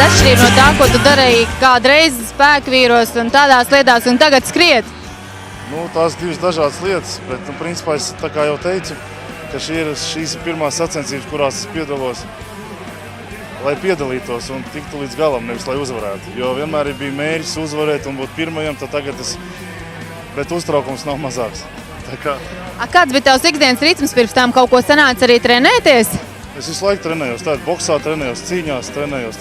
kāda atšķirība no tā, ko tu darīji kādreiz spēkvīros un tādās lietās, un tagad skriet? Tās divas dažādas lietas, bet, principā, es tā kā jau teicu, ka šīs ir pirmās sacensības, kurās es piedalos, lai piedalītos un tiktu līdz galam, nevis lai uzvarētu. Jo vienmēr bija mērķis uzvarēt un būt pirmajam, tad tagad bet uztraukums nav mazāks. Kāds bija tavs ikdienas ritms pirms tam? Kaut ko sanāca arī trenēties? Es visu laiku trenējos, boksā trenējos, cīņās trenējos.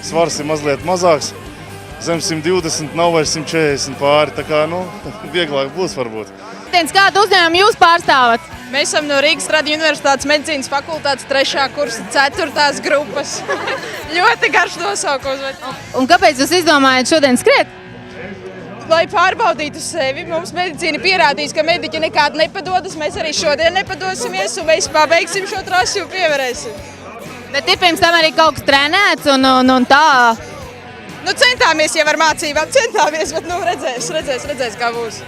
Svars ir mazliet mazāks, zem 120, nav vairs 140 pāri, vieglāk būs varbūt. Kādu uzņēmumu jūs pārstāvat? Mēs esam no Rīgas Tradiņu Universitātes medicīnas fakultātes 3. kursa 4. grupas. Ļoti garš nosaukums. Un kāpēc jūs izdomājat šodien skriet? Lai pārbaudītu sevi, mums medicīna pierādīs, ka mediķi nekādi nepadodas, mēs arī šodien nepadosimies un mēs pabeigsim šo trasi un pievarēsim. Bet ir pirms tam arī kaut kas trenēts un tā? Centāmies jau ar mācībām, bet redzēs, kā būs.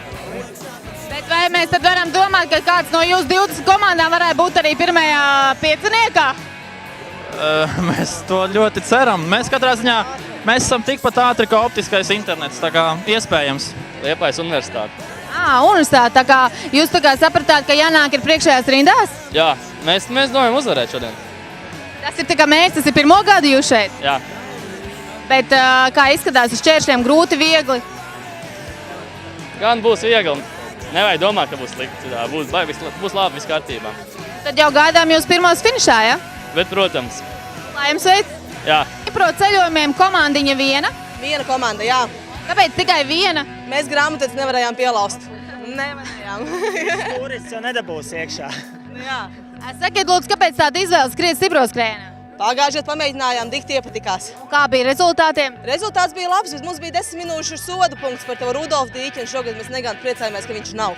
Bet vai mēs tad varam domāt, ka kāds no jūsu 20 komandām varētu būt arī pirmajā pieciniekā? Mēs to ļoti ceram. Mēs katrā ziņā esam tikpat ātri kā optiskais internets, tā kā iespējams. Liepājas universitāte. Universitāte, tā kā jūs sapratāt, ka jānāk ir priekšējās rindās? Jā, mēs domājam uzvarēt šodien. Tas ir mērķis, tas ir pirmo gadu jūs šeit? Jā. Bet kā izskatās uz šķēršļiem, grūti, viegli? Gan būs viegli. Nevajag domāt, ka būs slikti. Būs labi, viss kārtībā. Tad jau gaidām jūs pirmos finišā, ja? Bet, protams. Lai jums veids? Jā. Pro ceļojumiem komandiņa viena? Viena komanda, jā. Kāpēc tikai viena? Mēs grāmatvedis nevarējām pielaust. Nevarējām. Turists jau nedabūs iekšā. Jā. Sakiet, lūdzu, kāpēc tāda izvēle skriet stiproskrējienā? Pagājušajā pamēģinājām, dikti iepatikās. Kā bija rezultātiem? Rezultāts bija labs, bet mums bija 10 minūšu soda punkts par to Rudolfu Dīķi, un šogad mēs negādi priecājamies, ka viņš nav.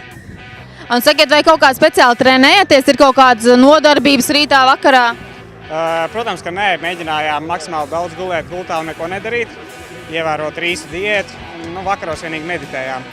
Un sakiet, vai kaut kā speciāli trenējaties? Ir kaut kādas nodarbības rītā, vakarā? Protams, ka nē, mēģinājām maksimāli daudz gulēt gultā un neko nedarīt, ievērot rīsu diētu, un vakaros vienīgi meditējām.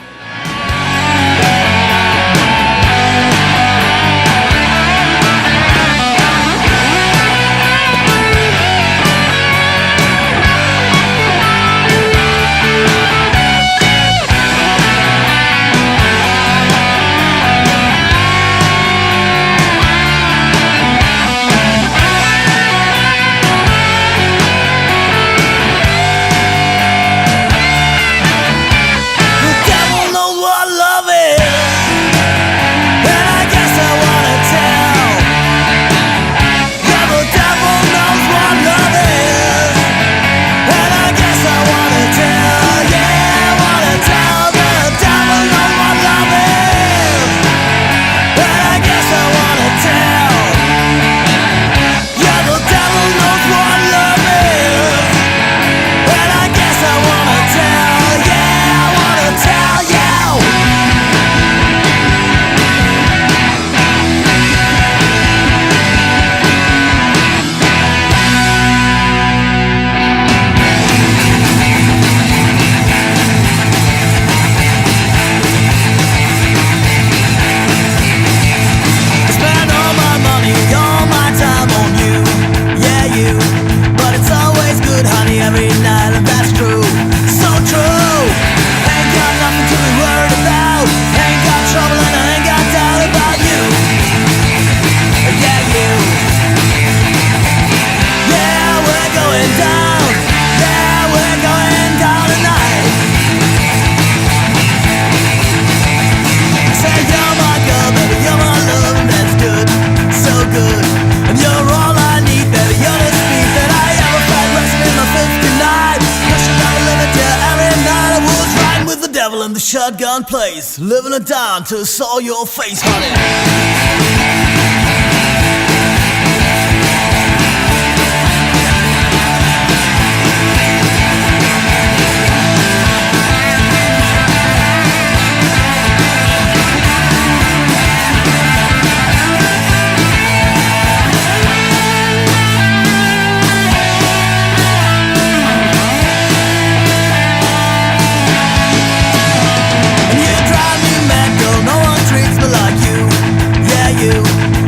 And the shotgun plays, living it down till it's all your face, honey.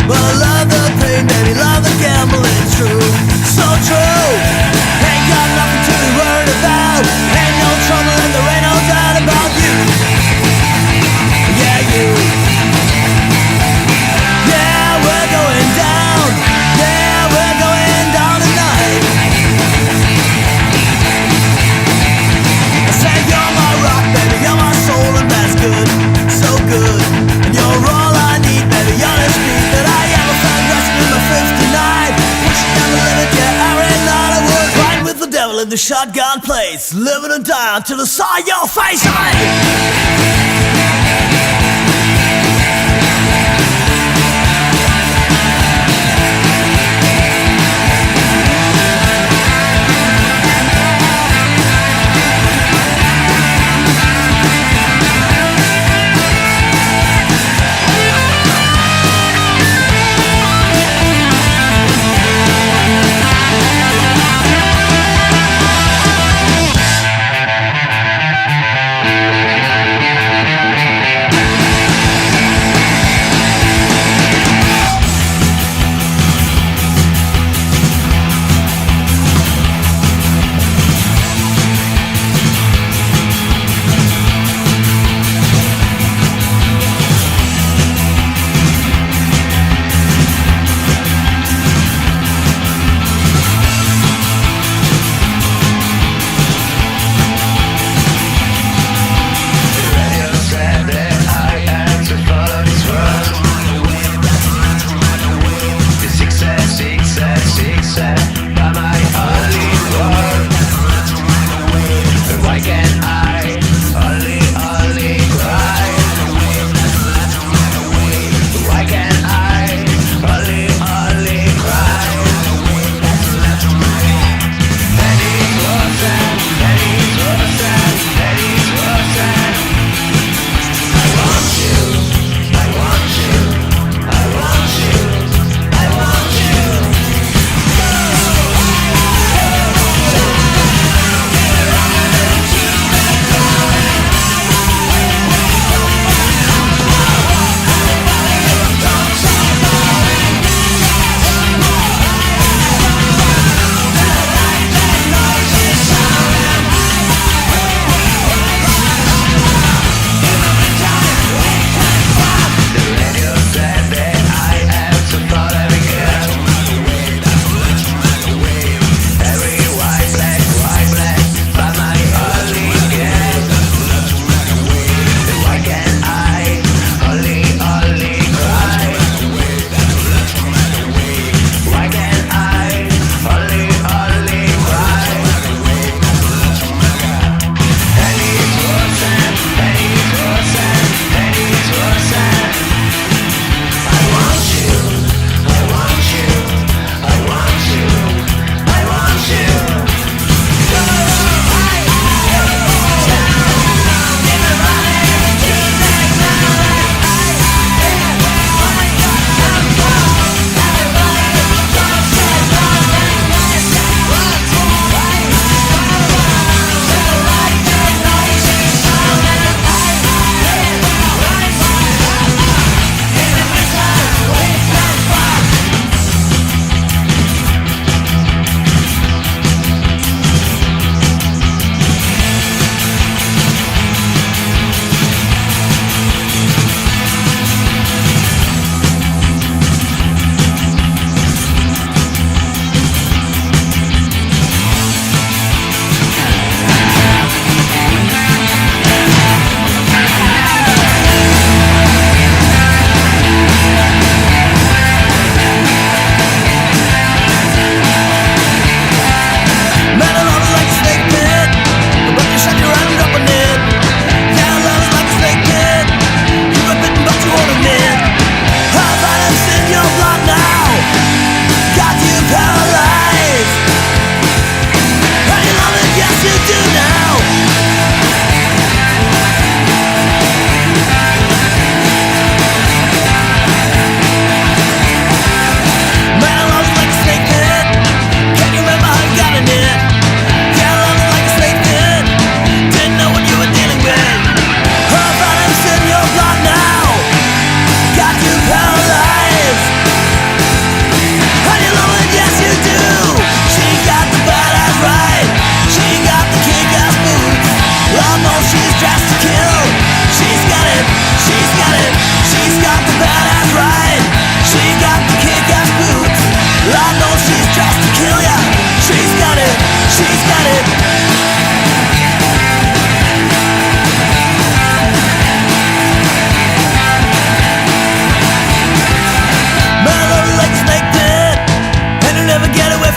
But I love the pain, baby, love the gamble, it's true, so true. Ain't got nothing in the shotgun place, living and dying till I saw your face on it.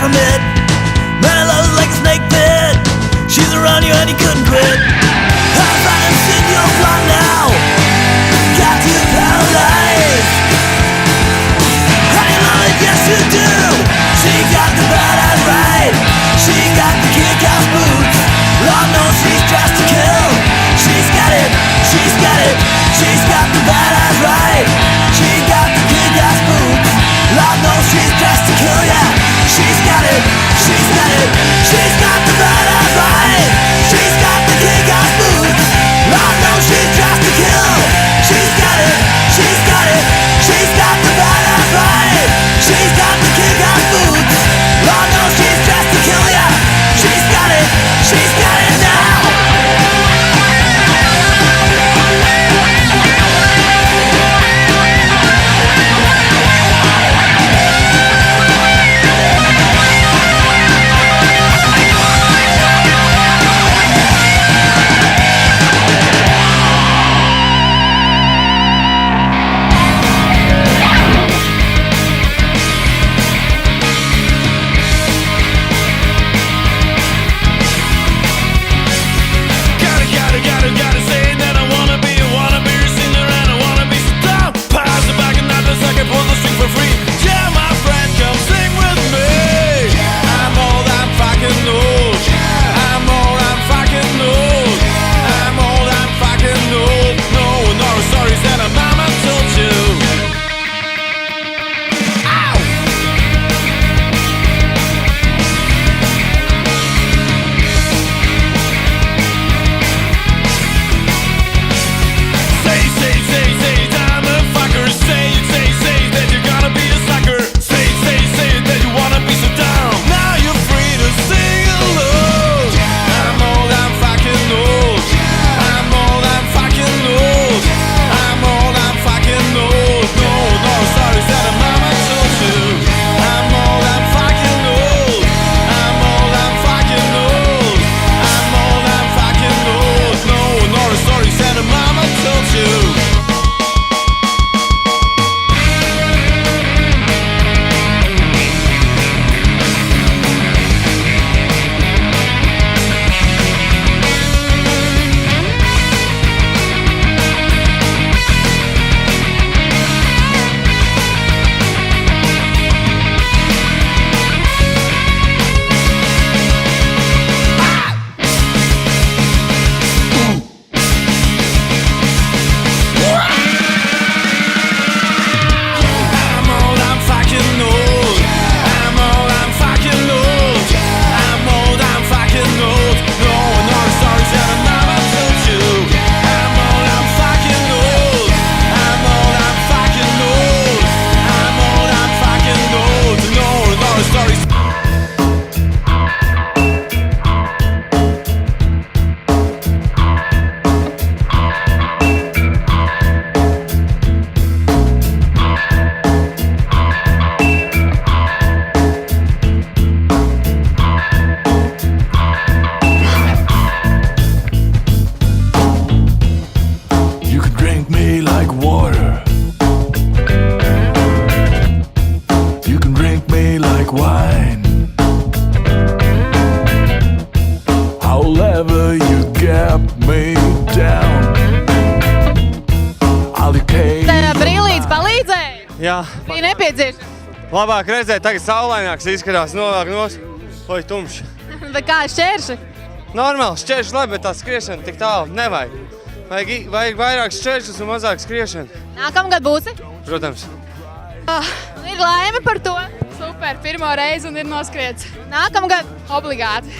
from it. My love's like a snake pit. it. She's got the badass ride. She's got the kick-ass boots. Lord knows she's just to kill. She's got it. She's got it. She's got the badass ride. She's got the kick-ass boots. Lord knows she's just to kill ya. She's got it. She's got it now. Gotta say that I wanna be a singer and I wanna be so down. Pass the bag and not a second, pull the string for free. Yeah, my friend, come sing with me. I'm old, I'm fucking old. I'm old, I'm fucking old. I'm old, I'm fucking old. No, no stories that a mama told you. Ow! Say, I'm a fucker. Say that you're gonna be a sucker. Say that you wanna be so down. Now you're free to sing alone. I'm old, I'm fucking old. I'm old, I'm fucking old. I'm old, I'm fucking old. No stories that a mama told you. I'm old, I'm fucking old. I'm old, I'm fucking old. I'm old, I'm fucking old. No stories that a mama told you. I'm old, I'm fucking old. I'm old, I'm fucking old. I'm old, I'm fucking old. No stories that a mama told you. I'm old, I'm fucking old. I'm old, I'm fucking old. I'm old, I'm fucking old. No stories. You can drink me like water. You can drink me like wine. However you get me down, I'll decay. Brīlīts palīdzēja. Jā, Bija nepieciešams. labāk redzēt, tagad saulaināks izskatās, novāk nos. Oi, tumšs. Bet kā šķērši? Normāli, šķēršļi labi, bet tā skriešana tik tālu nevajag. Vajag vairāk šķēršļus un mazāk skriešana. Nākamgad būsi? Protams. Ir laime par to. Super, pirmo reizi un ir noskriets. Nākamgad Obligāti.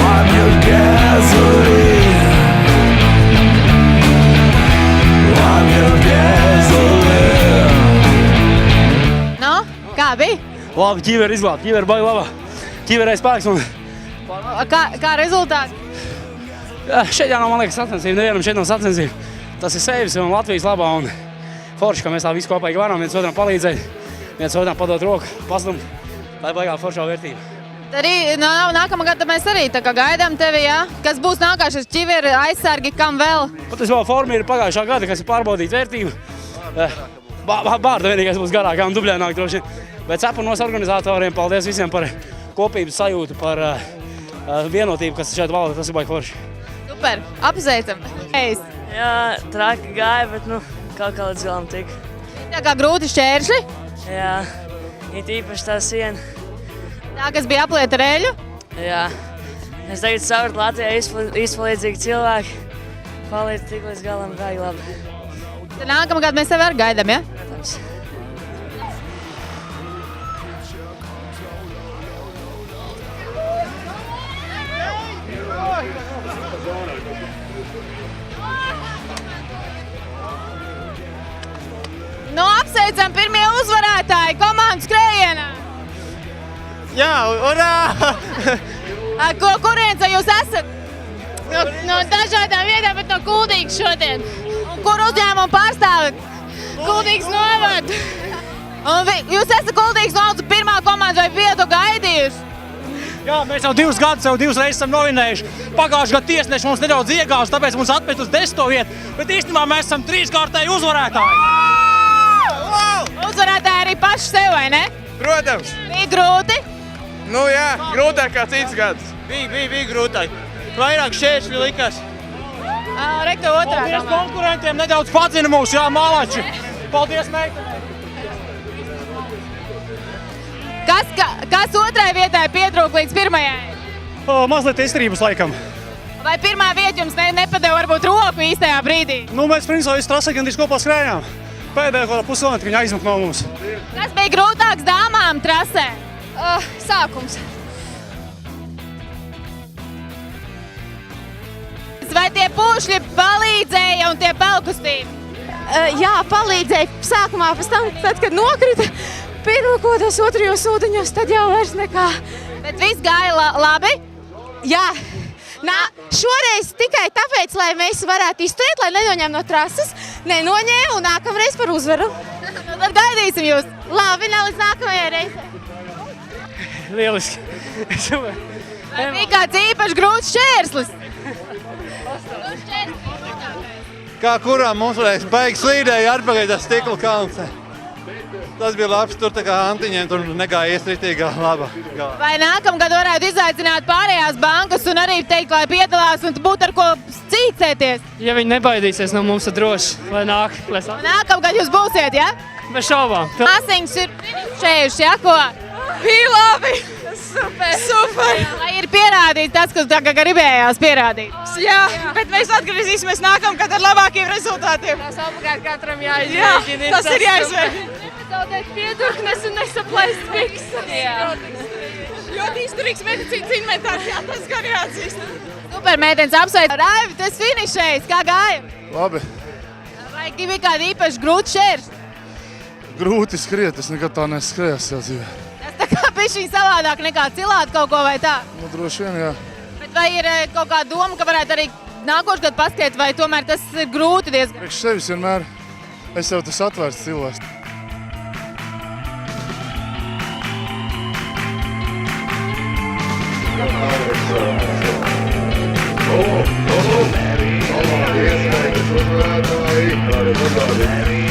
I'm your gasoline. I'm your gasoline. No, kā bija? Labi, ķīveri izglābt, ķīveri baigi labā. Ķīverē spēks un... Kā rezultāti? Šeit jau nav, man liekas, sacensība, nevienam šeit nav sacensība. Tas ir sevis un Latvijas labā un forši, ka mēs tā visi kopīgi varam viens otram palīdzēt, viens otram padot roku, pastumt. Tā ir baigā foršā vērtība. Arī nākamā gada mēs arī tā kā gaidām tevi, jā? Kas būs nākāšais ķiveri, aizsargi, kam vēl? Patiesībā forma ir pagājušā gada, kas ir pārbaudīt vērtību. Bārda vienīgais būs garākā un dubļaināk droši. Bet cepanos organizatoriem paldies visiem par kopības sajūtu, par vienotību, kas šeit valda, tas ir baigi forši. Super, apsveicam. Jā, traki gāja, bet kaut kā līdz galam tika. Tā kā grūti šķēršļi? Jā, it īpaši tā siena. Tā, kas bija aplieta ar eļu? Jā. Es tagad saprotu, Latvijā izpalīdzīgi cilvēki palīdz tik līdz galam baigi labi. Tad nākamā gada mēs tevi arī gaidām, ja? Protams. apsveicam pirmie uzvarētāji komandas skrējienā. Jā, urā! Kurienes jūs esat? No dažādām vietām, bet no Kuldīgas šodien. Kur uzņēmumu pārstāvat? Kuldīgas novada. Jūs esat Kuldīgas novads pirmā komanda, vai bijat to gaidījuši? Jā, mēs jau 2 gadus, jau 2 reizes esam novinējuši. Pagājušajā gadā tiesneši mums nedaudz iegāž, tāpēc mums atmet uz 10. vietu. Bet īstenībā mēs esam 3-kārtēji uzvarētāji. Uzvarētāji arī paši sev, vai ne? Protams. Bija grūti? Nu jā, grūtāk kā cits gads. Bija grūtāk. Vairāk šķēršļi likās. Rektu otrā. Paldies konkurentiem, nedaudz padzina mūs, jā, mālači. Paldies, meitenei. Kas otrai vietai pietrūk līdz pirmajai? Mazliet izturības laikam. Vai pirmā vieta jums nepadeva varbūt roku īstajā brīdī? Nu, mēs principā visu trasē gandrīz kopā skrējām. Pēdējā pusotru viņa aizmuka no mums. Kas bija grūtāks dāmām trasē? Sākums. Vai tie pušļi palīdzēja un tie pelkustīvi? Jā, palīdzēja sākumā, pēc tam, tad, kad nokrita pirmkodos otrajos ūdeņos, tad jau vairs nekā. Bet viss gāja labi? Jā. Šoreiz tikai tāpēc, lai mēs varētu izturēt, lai nenoņem no trases, nenoņēma un nākamreiz par uzvaru. Tad gaidīsim jūs. Labi, līdz nākamajai reizei. Lieliski. Vai bija kāds īpaši grūts šķērslis? Kā kurā mums varēs baigi slīdēja atpakaļ tas stikla kalns. Tas bija labs, tur tā kā Antiņiem tur negājies ritīgā laba. Vai nākamgad varētu izaicināt pārējās bankas un arī teikt, lai piedalās un būtu ar ko cīcēties? Ja viņi nebaidīsies no mums, tad droši, lai nāk. Nākamgad jūs būsiet, ja? Bez šaubām. Asiņas ir šējuši, ja, ko? Bija labi! Super! Lai ir pierādīts tas, kas tagad gribējās pierādīt. Jā, bet mēs atgriezīsimies nākamgad ar labākiem rezultātiem. Tas obligāti katram jāizmēģina. Jā, tas ir jāizmēģina. Zaudēt piedurknes un nesaplaist miksas. Ļoti izturīgs medicīnas inventārs, jā, tas gan jāatzīst. Super, meitenes, apsveic. Raivi, tas finišējis, kā gāja? Labi. Vai bija kādi īpaši grūti šķēršļi? Grūti skriet, es nekad tā neskrējos savā dzīvē. Tas tā kā bišķiņ savādāk nekā cilāt kaut ko vai tā? Nu, droši vien, jā. Bet vai ir kaut kāda doma, ka varētu arī nākošu gadu paskriet, vai tomēr tas ir grūti diezgan? Priekš sevis vienmēr. Es jau tas atvērts cilvēks. Mary,